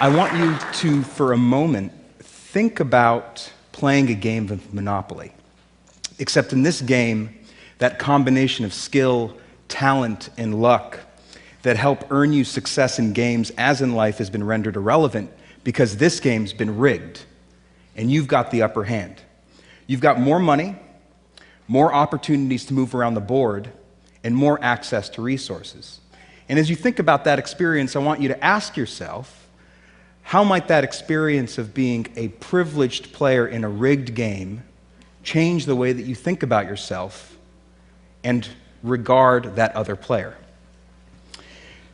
I want you to, for a moment, think about playing a game of Monopoly. Except in this game, that combination of skill, talent, and luck that help earn you success in games as in life has been rendered irrelevant because this game's been rigged, and you've got the upper hand. You've got more money, more opportunities to move around the board, and more access to resources. And as you think about that experience, I want you to ask yourself, how might that experience of being a privileged player in a rigged game change the way that you think about yourself and regard that other player?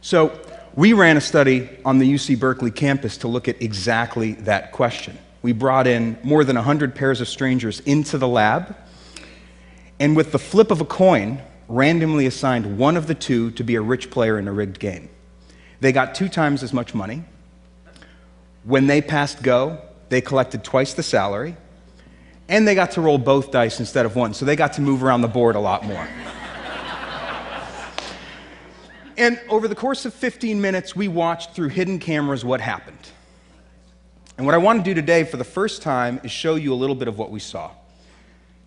So we ran a study on the UC Berkeley campus to look at exactly that question. We brought in more than 100 pairs of strangers into the lab, and with the flip of a coin, randomly assigned one of the two to be a rich player in a rigged game. They got 2 times as much money. When they passed go, they collected twice the salary, and they got to roll both dice instead of one, so they got to move around the board a lot more. And over the course of 15 minutes, we watched through hidden cameras what happened. And what I want to do today for the first time is show you a little bit of what we saw.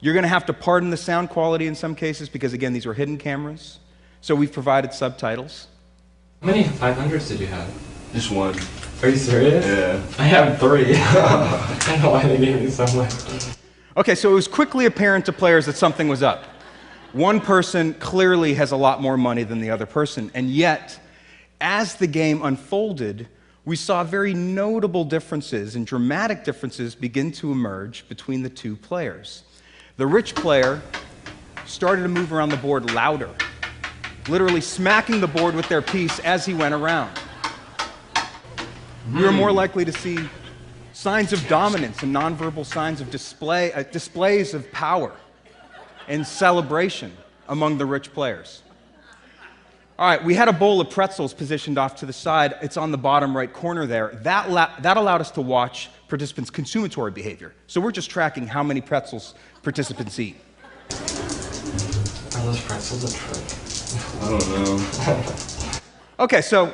You're going to have to pardon the sound quality in some cases because, again, these were hidden cameras. So we've provided subtitles. How many 500s did you have? Just one. Are you serious? Yeah. I have 3. I don't know why they gave me so much. Okay, so it was quickly apparent to players that something was up. One person clearly has a lot more money than the other person, and yet, as the game unfolded, we saw very notable differences and dramatic differences begin to emerge between the two players. The rich player started to move around the board louder, literally smacking the board with their piece as he went around. We were more likely to see signs of dominance and nonverbal signs of displays of power and celebration among the rich players. All right, we had a bowl of pretzels positioned off to the side. It's on the bottom right corner there. That allowed us to watch participants' consumatory behavior. So we're just tracking how many pretzels participants eat. Are those pretzels a trick? I don't know. Okay, so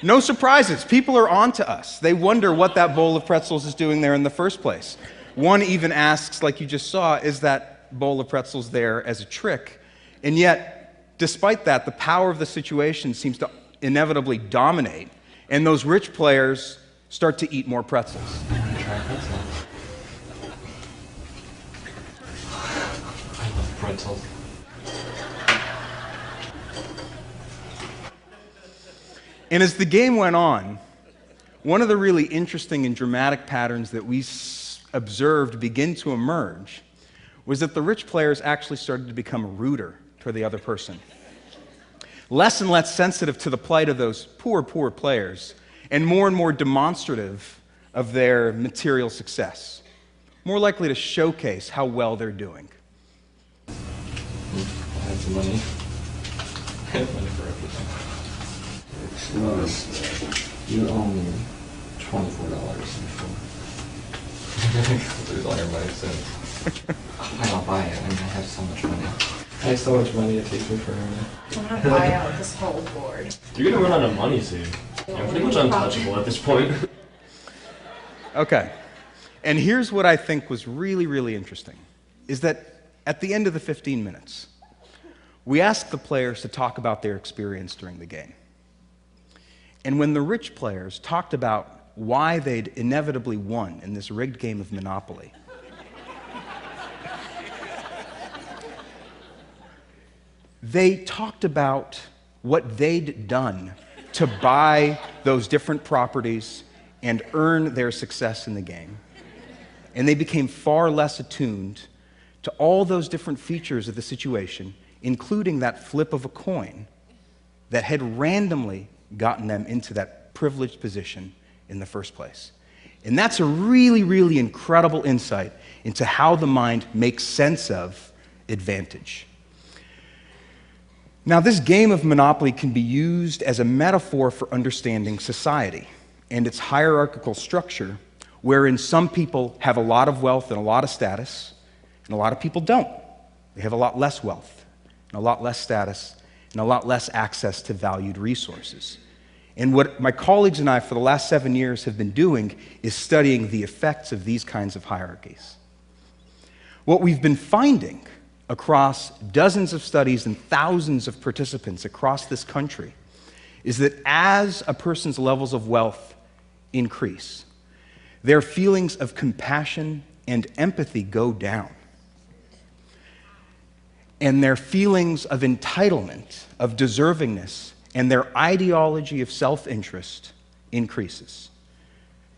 no surprises. People are on to us. They wonder what that bowl of pretzels is doing there in the first place. One even asks, like you just saw, is that bowl of pretzels there as a trick? And yet, despite that, the power of the situation seems to inevitably dominate, and those rich players start to eat more pretzels. I want to try pretzels. I love pretzels. And as the game went on, one of the really interesting and dramatic patterns that we observed begin to emerge was that the rich players actually started to become ruder toward the other person. Less and less sensitive to the plight of those poor players, and more demonstrative of their material success. More likely to showcase how well they're doing. I have some money. I have money for everything. You owe me $24 before. Lose all your money soon. I'll buy it. I mean, I have so much money. I have so much money, it takes me forever. I'm gonna buy out this whole board. You're gonna run out of money soon. I'm pretty much untouchable at this point. Okay, and here's what I think was really interesting, is that at the end of the 15 minutes, we asked the players to talk about their experience during the game. And when the rich players talked about why they'd inevitably won in this rigged game of Monopoly, they talked about what they'd done to buy those different properties and earn their success in the game. And they became far less attuned to all those different features of the situation, including that flip of a coin that had randomly gotten them into that privileged position in the first place. And that's a really incredible insight into how the mind makes sense of advantage. Now, this game of Monopoly can be used as a metaphor for understanding society and its hierarchical structure, wherein some people have a lot of wealth and a lot of status, and a lot of people don't. They have a lot less wealth, and a lot less status, and a lot less access to valued resources. And what my colleagues and I for the last 7 years have been doing is studying the effects of these kinds of hierarchies. What we've been finding across dozens of studies and thousands of participants across this country is that as a person's levels of wealth increase, their feelings of compassion and empathy go down. And their feelings of entitlement, of deservingness, and their ideology of self-interest increases.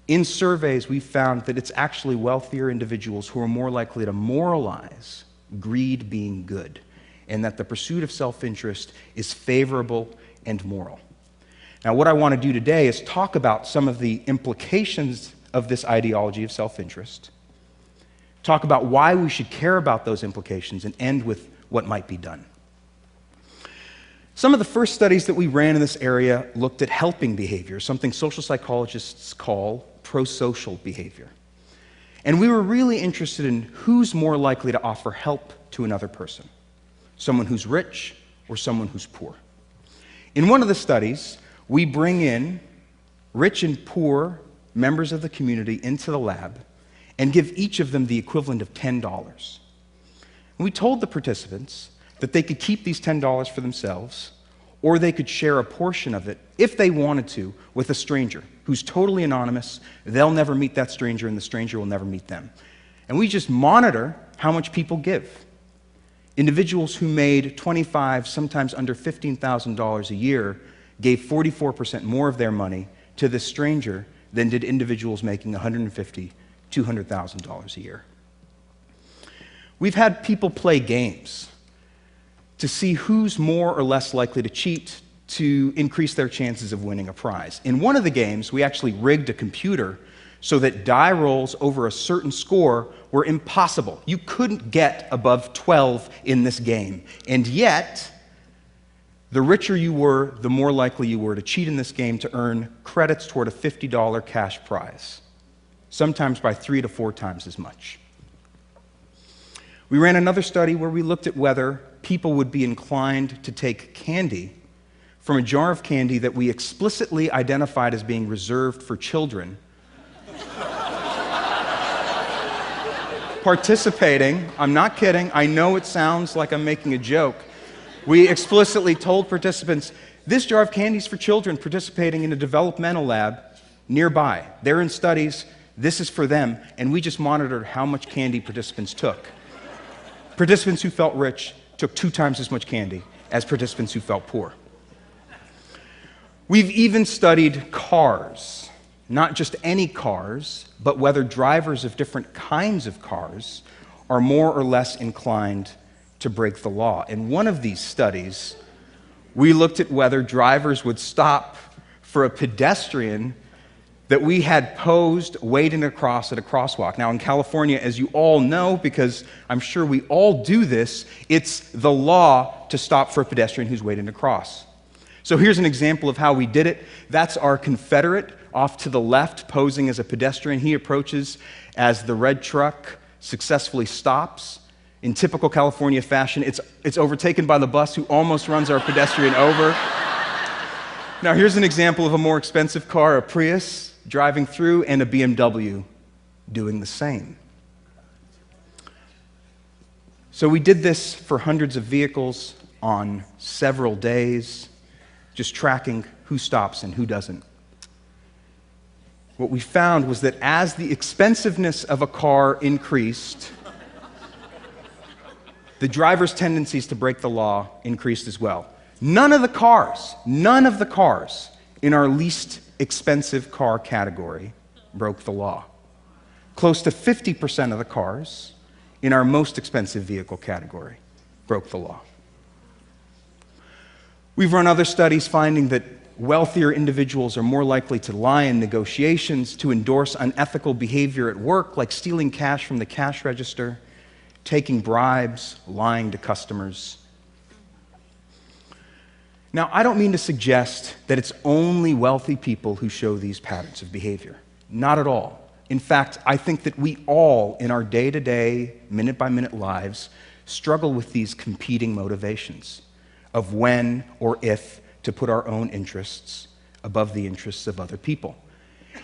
In surveys, we found that it's actually wealthier individuals who are more likely to moralize greed being good, and that the pursuit of self-interest is favorable and moral. Now, what I want to do today is talk about some of the implications of this ideology of self-interest, talk about why we should care about those implications, and end with what might be done. Some of the first studies that we ran in this area looked at helping behavior, something social psychologists call prosocial behavior. And we were really interested in who's more likely to offer help to another person, someone who's rich or someone who's poor. In one of the studies, we bring in rich and poor members of the community into the lab and give each of them the equivalent of $10. And we told the participants that they could keep these $10 for themselves, or they could share a portion of it, if they wanted to, with a stranger who's totally anonymous. They'll never meet that stranger, and the stranger will never meet them. And we just monitor how much people give. Individuals who made $25,000, sometimes under $15,000 a year, gave 44% more of their money to this stranger than did individuals making $150,000, $200,000 a year. We've had people play games to see who's more or less likely to cheat to increase their chances of winning a prize. In one of the games, we actually rigged a computer so that die rolls over a certain score were impossible. You couldn't get above 12 in this game. And yet, the richer you were, the more likely you were to cheat in this game to earn credits toward a $50 cash prize, sometimes by 3 to 4 times as much. We ran another study where we looked at whether people would be inclined to take candy from a jar of candy that we explicitly identified as being reserved for children, participating. I'm not kidding. I know it sounds like I'm making a joke. We explicitly told participants, this jar of candy is for children participating in a developmental lab nearby. They're in studies. This is for them. And we just monitored how much candy participants took. Participants who felt rich took 2 times as much candy as participants who felt poor. We've even studied cars, not just any cars, but whether drivers of different kinds of cars are more or less inclined to break the law. In one of these studies, we looked at whether drivers would stop for a pedestrian that we had posed waiting across at a crosswalk. Now in California, as you all know, because I'm sure we all do this, it's the law to stop for a pedestrian who's waiting to cross. So here's an example of how we did it. That's our Confederate off to the left posing as a pedestrian. He approaches as the red truck successfully stops. In typical California fashion, it's overtaken by the bus who almost runs our pedestrian over. Now here's an example of a more expensive car, a Prius, driving through, and a BMW doing the same. So we did this for hundreds of vehicles on several days, just tracking who stops and who doesn't. What we found was that as the expensiveness of a car increased, the driver's tendencies to break the law increased as well. None of the cars in our least expensive car category broke the law. Close to 50% of the cars in our most expensive vehicle category broke the law. We've run other studies finding that wealthier individuals are more likely to lie in negotiations, to endorse unethical behavior at work, like stealing cash from the cash register, taking bribes, lying to customers. Now, I don't mean to suggest that it's only wealthy people who show these patterns of behavior. Not at all. In fact, I think that we all, in our day-to-day, minute-by-minute lives, struggle with these competing motivations of when or if to put our own interests above the interests of other people.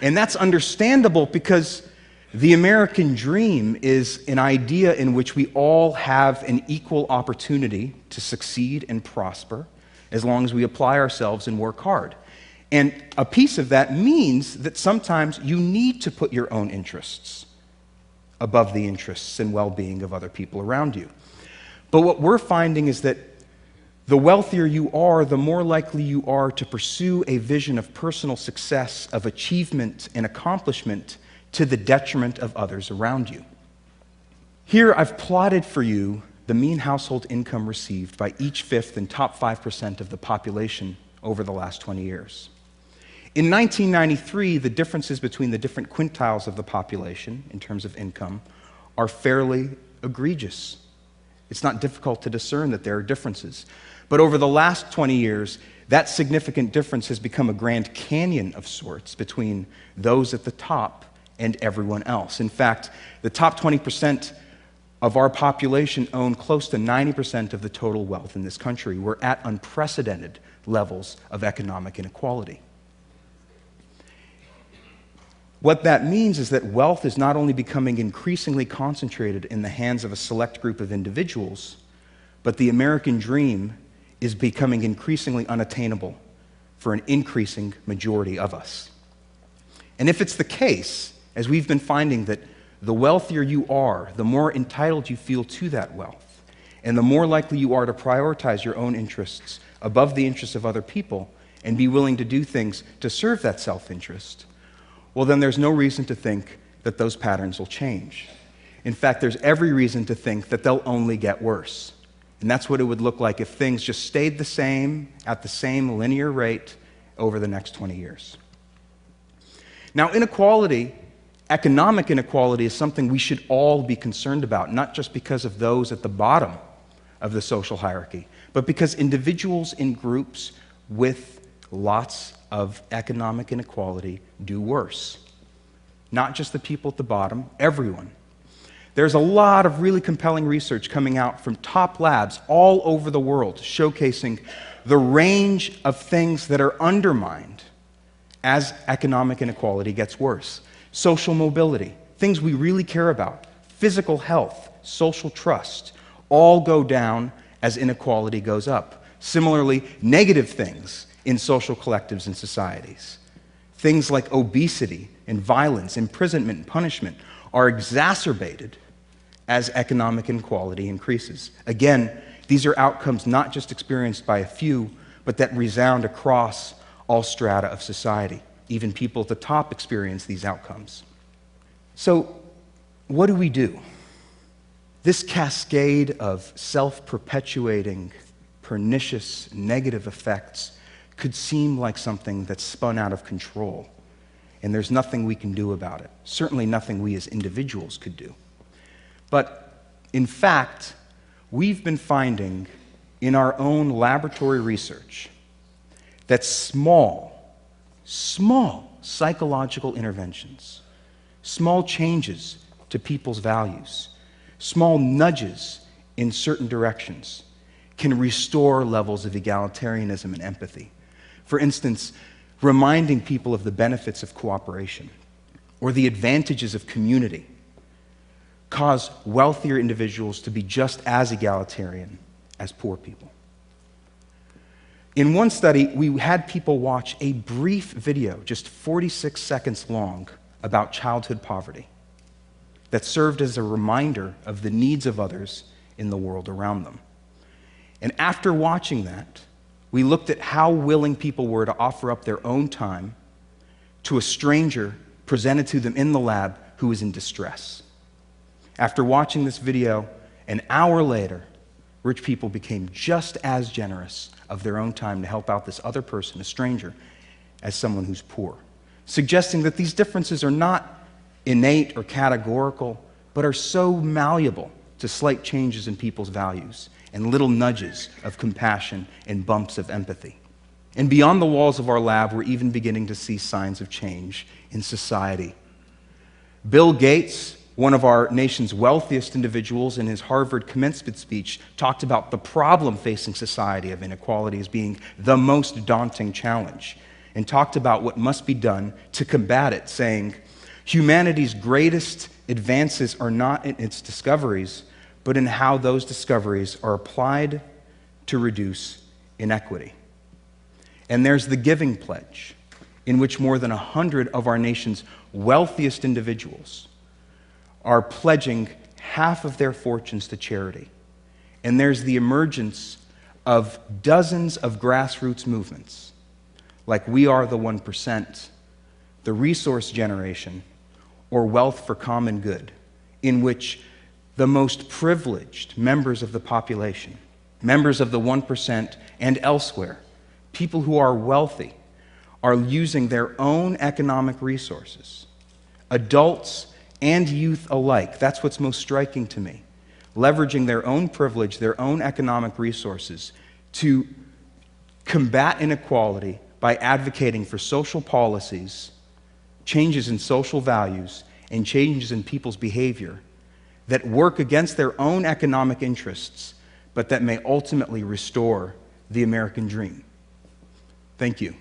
And that's understandable because the American dream is an idea in which we all have an equal opportunity to succeed and prosper as long as we apply ourselves and work hard. And a piece of that means that sometimes you need to put your own interests above the interests and well-being of other people around you. But what we're finding is that the wealthier you are, the more likely you are to pursue a vision of personal success, of achievement and accomplishment to the detriment of others around you. Here I've plotted for you the mean household income received by each fifth and top 5% of the population over the last 20 years. In 1993, the differences between the different quintiles of the population in terms of income are fairly egregious. It's not difficult to discern that there are differences. But over the last 20 years, that significant difference has become a Grand Canyon of sorts between those at the top and everyone else. In fact, the top 20% of our population own close to 90% of the total wealth in this country. We're at unprecedented levels of economic inequality. What that means is that wealth is not only becoming increasingly concentrated in the hands of a select group of individuals, but the American dream is becoming increasingly unattainable for an increasing majority of us. And if it's the case, as we've been finding, that the wealthier you are, the more entitled you feel to that wealth, and the more likely you are to prioritize your own interests above the interests of other people and be willing to do things to serve that self-interest, well, then there's no reason to think that those patterns will change. In fact, there's every reason to think that they'll only get worse. And that's what it would look like if things just stayed the same at the same linear rate over the next 20 years. Now, inequality, economic inequality, is something we should all be concerned about, not just because of those at the bottom of the social hierarchy, but because individuals in groups with lots of economic inequality do worse. Not just the people at the bottom, everyone. There's a lot of really compelling research coming out from top labs all over the world showcasing the range of things that are undermined as economic inequality gets worse. Social mobility, things we really care about, physical health, social trust, all go down as inequality goes up. Similarly, negative things in social collectives and societies. Things like obesity and violence, imprisonment and punishment are exacerbated as economic inequality increases. Again, these are outcomes not just experienced by a few, but that resound across all strata of society. Even people at the top experience these outcomes. So, what do we do? This cascade of self-perpetuating, pernicious, negative effects could seem like something that's spun out of control, and there's nothing we can do about it. Certainly nothing we as individuals could do. But in fact, we've been finding in our own laboratory research that small psychological interventions, small changes to people's values, small nudges in certain directions can restore levels of egalitarianism and empathy. For instance, reminding people of the benefits of cooperation or the advantages of community cause wealthier individuals to be just as egalitarian as poor people. In one study, we had people watch a brief video, just 46 seconds long, about childhood poverty that served as a reminder of the needs of others in the world around them. And after watching that, we looked at how willing people were to offer up their own time to a stranger presented to them in the lab who was in distress. After watching this video, an hour later, rich people became just as generous of their own time to help out this other person, a stranger, as someone who's poor, suggesting that these differences are not innate or categorical, but are so malleable to slight changes in people's values and little nudges of compassion and bumps of empathy. And beyond the walls of our lab, we're even beginning to see signs of change in society. Bill Gates, one of our nation's wealthiest individuals, in his Harvard commencement speech, talked about the problem facing society of inequality as being the most daunting challenge. and talked about what must be done to combat it, saying, humanity's greatest advances are not in its discoveries, but in how those discoveries are applied to reduce inequity. And there's the Giving Pledge, in which more than 100 of our nation's wealthiest individuals are pledging half of their fortunes to charity. And there's the emergence of dozens of grassroots movements, like We Are the 1%, the Resource Generation, or Wealth for Common Good, in which the most privileged members of the population, members of the 1% and elsewhere, people who are wealthy, are using their own economic resources, adults and youth alike. That's what's most striking to me. Leveraging their own privilege, their own economic resources to combat inequality by advocating for social policies, changes in social values, and changes in people's behavior that work against their own economic interests, but that may ultimately restore the American dream. Thank you.